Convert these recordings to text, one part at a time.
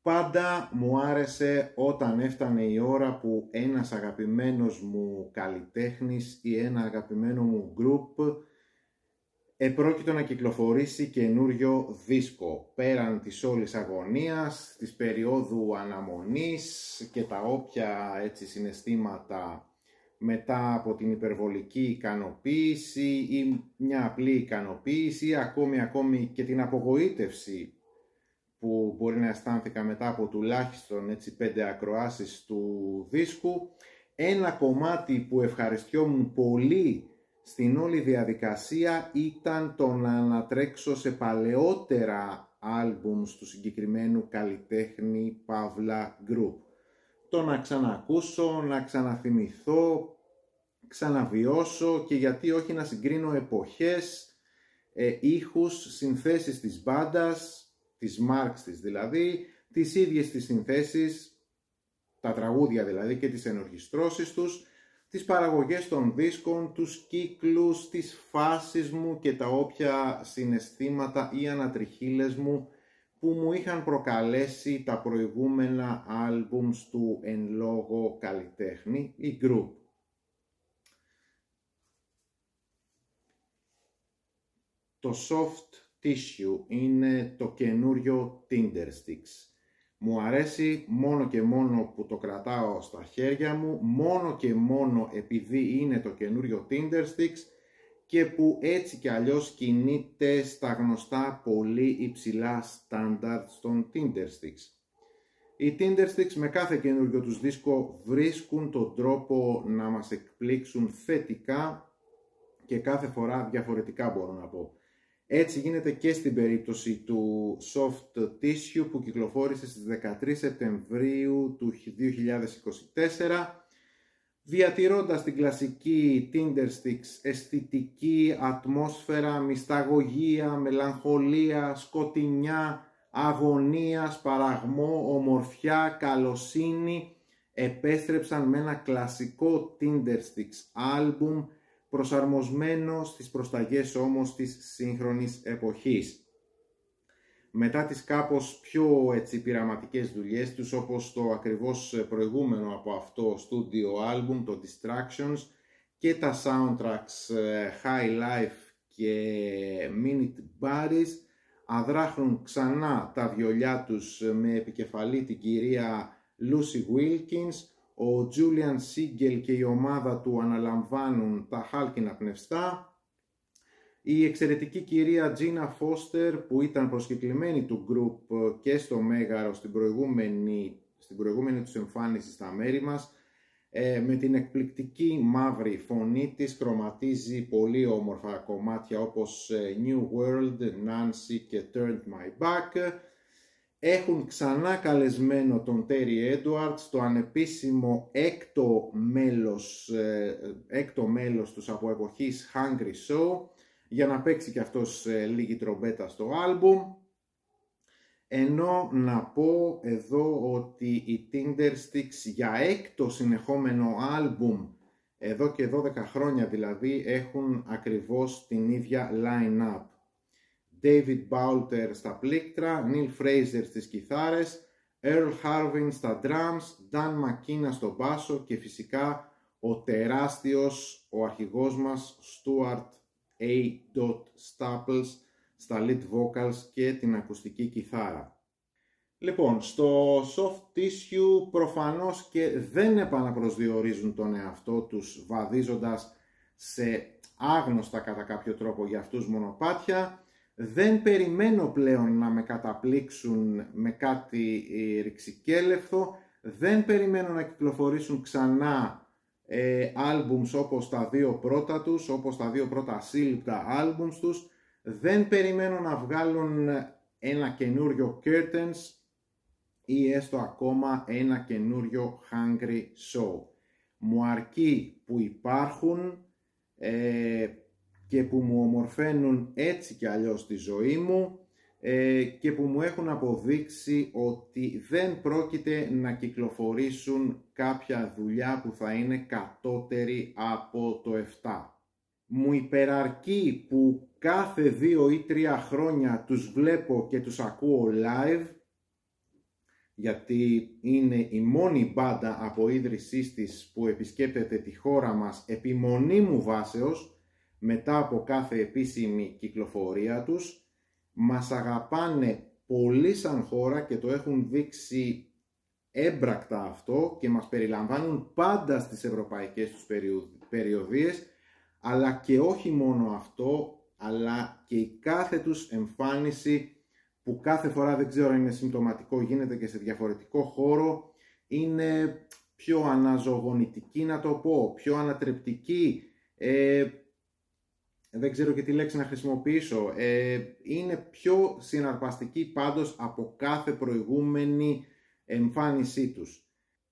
Πάντα μου άρεσε όταν έφτανε η ώρα που ένας αγαπημένος μου καλλιτέχνης ή ένα αγαπημένο μου group επρόκειτο να κυκλοφορήσει καινούριο δίσκο, πέραν της όλης αγωνίας, της περίοδου αναμονής και τα όποια έτσι συναισθήματα μετά από την υπερβολική ικανοποίηση ή μια απλή ικανοποίηση ή ακόμη και την απογοήτευση που μπορεί να αισθάνθηκα μετά από τουλάχιστον 5 ακροάσεις του δίσκου. Ένα κομμάτι που ευχαριστιόμουν πολύ στην όλη διαδικασία ήταν το να ανατρέξω σε παλαιότερα άλμπουμς του συγκεκριμένου καλλιτέχνη Παύλα Group. Το να ξανακούσω, να ξαναθυμηθώ, ξαναβιώσω και γιατί όχι να συγκρίνω εποχές, ήχους, συνθέσεις της μπάντας, της Μάρξ της δηλαδή, τις ίδιες τις συνθέσεις, τα τραγούδια δηλαδή και τις ενορχιστρώσεις τους, τις παραγωγές των δίσκων, τους κύκλους, τις φάσεις μου και τα όποια συναισθήματα ή ανατριχύλες μου που μου είχαν προκαλέσει τα προηγούμενα άλμπουμς του εν λόγω καλλιτέχνη ή group. Το Soft Tissue είναι το καινούριο Tindersticks. Μου αρέσει μόνο και μόνο που το κρατάω στα χέρια μου, μόνο και μόνο επειδή είναι το καινούριο Tindersticks και που έτσι κι αλλιώς κινείται στα γνωστά πολύ υψηλά standards των Tindersticks. Οι Tindersticks με κάθε καινούριο τους δίσκο βρίσκουν τον τρόπο να μας εκπλήξουν θετικά και κάθε φορά διαφορετικά μπορώ να πω. Έτσι γίνεται και στην περίπτωση του Soft Tissue που κυκλοφόρησε στις 13 Σεπτεμβρίου του 2024, διατηρώντας την κλασική Tindersticks αισθητική, ατμόσφαιρα, μυσταγωγία, μελαγχολία, σκοτεινιά, αγωνία, σπαραγμό, ομορφιά, καλοσύνη, επέστρεψαν με ένα κλασικό Tindersticks άλμπουμ προσαρμοσμένο στις προσταγές όμως της σύγχρονης εποχής. Μετά τις κάπως πιο πειραματικές δουλειές τους, όπως το ακριβώς προηγούμενο από αυτό studio album, το Distractions, και τα soundtracks High Life και Minute Bodies, αδράχνουν ξανά τα βιολιά τους με επικεφαλή την κυρία Lucy Wilkins. Ο Julian Siegel και η ομάδα του αναλαμβάνουν τα χάλκινα πνευστά. Η εξαιρετική κυρία Gina Foster, που ήταν προσκεκλημένη του group και στο Μέγαρο στην προηγούμενη τους εμφάνιση στα μέρη μας, με την εκπληκτική μαύρη φωνή της χρωματίζει πολύ όμορφα κομμάτια όπως New World, Nancy και Turned My Back. Έχουν ξανά καλεσμένο τον Terry Edwards, το ανεπίσημο έκτο μέλος τους από εποχής Hungry Show, για να παίξει και αυτός λίγη τρομπέτα στο άλμπουμ. Ενώ να πω εδώ ότι οι Tindersticks για έκτο συνεχόμενο άλμπουμ, εδώ και 12 χρόνια δηλαδή, έχουν ακριβώς την ίδια line-up. David Boulter στα πλήκτρα, Neil Fraser στις κιθάρες, Earl Harvin στα drums, Dan McKenna στο μπάσο και φυσικά ο τεράστιος, ο αρχηγός μας, Stuart A. Staples στα lead vocals και την ακουστική κιθάρα. Λοιπόν, στο Soft Tissue προφανώς και δεν επαναπροσδιορίζουν τον εαυτό τους βαδίζοντας σε άγνωστα κατά κάποιο τρόπο για αυτούς μονοπάτια. Δεν περιμένω πλέον να με καταπλήξουν με κάτι ρηξικέλευθο. Δεν περιμένω να κυκλοφορήσουν ξανά άλμπουμς όπως τα δύο πρώτα τους, όπως τα δύο πρώτα σύλληπτα άλμπουμς τους. Δεν περιμένω να βγάλουν ένα καινούριο Curtains ή έστω ακόμα ένα καινούριο Hungry Show. Μου αρκεί που υπάρχουν και που μου ομορφαίνουν έτσι κι αλλιώς τη ζωή μου και που μου έχουν αποδείξει ότι δεν πρόκειται να κυκλοφορήσουν κάποια δουλειά που θα είναι κατώτερη από το 7. Μου υπεραρκεί που κάθε 2 ή 3 χρόνια τους βλέπω και τους ακούω live, γιατί είναι η μόνη μπάντα από ίδρυσής της που επισκέπτεται τη χώρα μας επί μονίμου βάσεως μετά από κάθε επίσημη κυκλοφορία τους. Μας αγαπάνε πολύ σαν χώρα και το έχουν δείξει έμπρακτα αυτό και μας περιλαμβάνουν πάντα στις ευρωπαϊκές τους περιοδίες, αλλά και όχι μόνο αυτό, αλλά και η κάθε τους εμφάνιση που κάθε φορά, δεν ξέρω αν είναι συμπτωματικό, γίνεται και σε διαφορετικό χώρο, είναι πιο αναζωογονητική, να το πω, πιο ανατρεπτική, δεν ξέρω και τι λέξη να χρησιμοποιήσω, είναι πιο συναρπαστική πάντως από κάθε προηγούμενη εμφάνισή τους,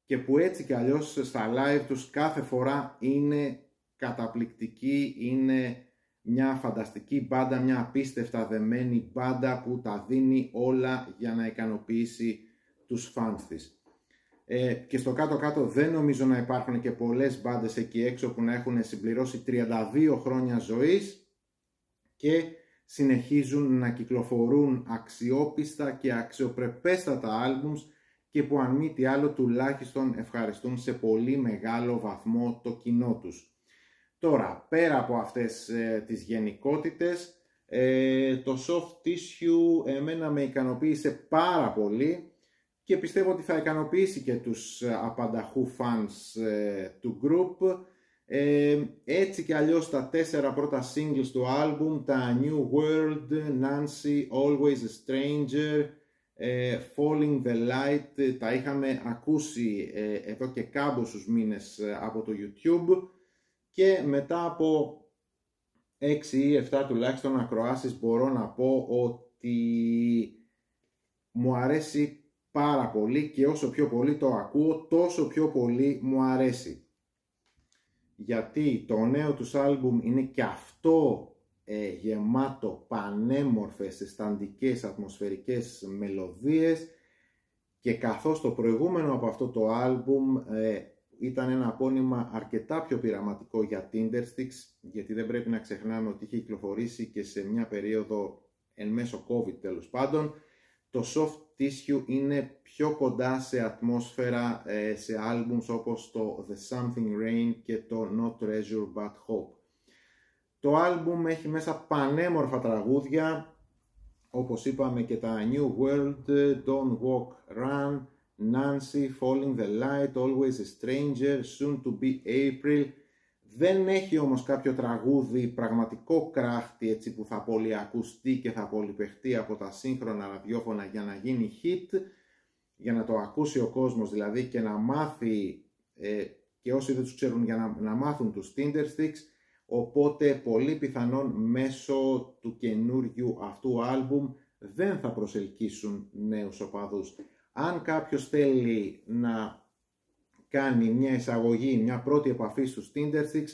και που έτσι κι αλλιώς στα live τους κάθε φορά είναι καταπληκτική, είναι μια φανταστική μπάντα, μια απίστευτα δεμένη μπάντα που τα δίνει όλα για να ικανοποιήσει τους φανς της. Και στο κάτω-κάτω δεν νομίζω να υπάρχουν και πολλές μπάντες εκεί έξω που να έχουν συμπληρώσει 32 χρόνια ζωής και συνεχίζουν να κυκλοφορούν αξιόπιστα και αξιοπρεπέστατα άλμπουμς και που αν μη τι άλλο τουλάχιστον ευχαριστούν σε πολύ μεγάλο βαθμό το κοινό τους. Τώρα, πέρα από αυτές τις γενικότητες, το Soft Tissue εμένα με ικανοποίησε πάρα πολύ και πιστεύω ότι θα ικανοποιήσει και τους απανταχού fans του group. Έτσι και αλλιώς τα 4 πρώτα singles του άλμπουμ, τα New World, Nancy, Always a Stranger, Falling the Light, τα είχαμε ακούσει εδώ και κάμποσους μήνες από το YouTube, και μετά από 6 ή 7 τουλάχιστον ακροάσεις μπορώ να πω ότι μου αρέσει πάρα πολύ, και όσο πιο πολύ το ακούω τόσο πιο πολύ μου αρέσει, γιατί το νέο τους άλμπουμ είναι και αυτό γεμάτο πανέμορφες αισθαντικές ατμοσφαιρικές μελωδίες, και καθώς το προηγούμενο από αυτό το άλμπουμ ήταν ένα απόνυμα αρκετά πιο πειραματικό για Tindersticks, γιατί δεν πρέπει να ξεχνάμε ότι είχε κυκλοφορήσει και σε μια περίοδο εν μέσω COVID τέλος πάντων, το Soft Tissue είναι πιο κοντά σε ατμόσφαιρα σε άλμπουμς όπως το The Something Rain και το No Treasure But Hope. Το άλμπουμ έχει μέσα πανέμορφα τραγούδια, όπως είπαμε και τα New World, Don't Walk Run, Nancy, Falling the Light, Always a Stranger, Soon to be April. Δεν έχει όμως κάποιο τραγούδι πραγματικό κράχτη, έτσι που θα πολυακουστεί και θα πολυπαιχτεί από τα σύγχρονα ραδιόφωνα για να γίνει hit, για να το ακούσει ο κόσμος δηλαδή και να μάθει, και όσοι δεν τους ξέρουν για να μάθουν τους Tindersticks. Οπότε πολύ πιθανόν μέσω του καινούριου αυτού άλμπουμ δεν θα προσελκύσουν νέους οπαδούς. Αν κάποιος θέλει να κάνει μια εισαγωγή, μια πρώτη επαφή στους Tindersticks,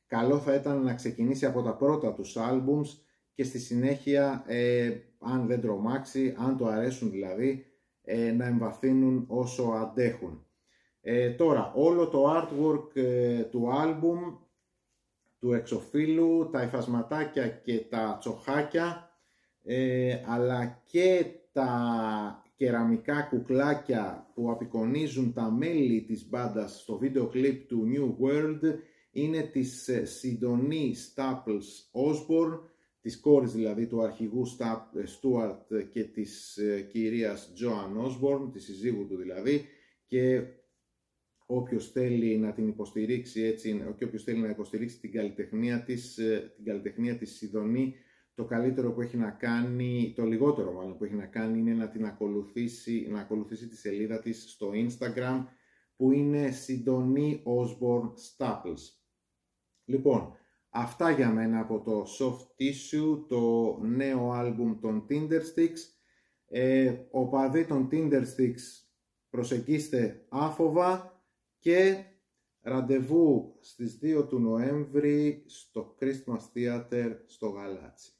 καλό θα ήταν να ξεκινήσει από τα πρώτα τους άλμπουμς και στη συνέχεια, αν δεν τρομάξει, αν το αρέσουν δηλαδή, να εμβαθύνουν όσο αντέχουν. Τώρα, όλο το artwork του άλμπουμ, του εξωφύλου, τα υφασματάκια και τα τσοχάκια, αλλά και τα κεραμικά κουκλάκια που απεικονίζουν τα μέλη της μπάντας στο βίντεο κλιπ του New World είναι της Sidonie Staples Osborne, της κόρης δηλαδή του αρχηγού Stuart και της κυρίας Joan Osborne, της συζύγου του δηλαδή, και όποιος θέλει να την υποστηρίξει έτσι, και όποιος θέλει να υποστηρίξει την καλλιτεχνία της Sidonie, το καλύτερο που έχει να κάνει, το λιγότερο μάλλον που έχει να κάνει, είναι να την ακολουθήσει τη σελίδα της στο Instagram, που είναι Sidonie Osborne Staples. Λοιπόν, αυτά για μένα από το Soft Tissue, το νέο άλμπουμ των Tindersticks. Οπαδοί των Tindersticks, προσεγγίστε άφοβα και ραντεβού στις 2 του Νοέμβρη στο Christmas Theater στο Γαλάτσι.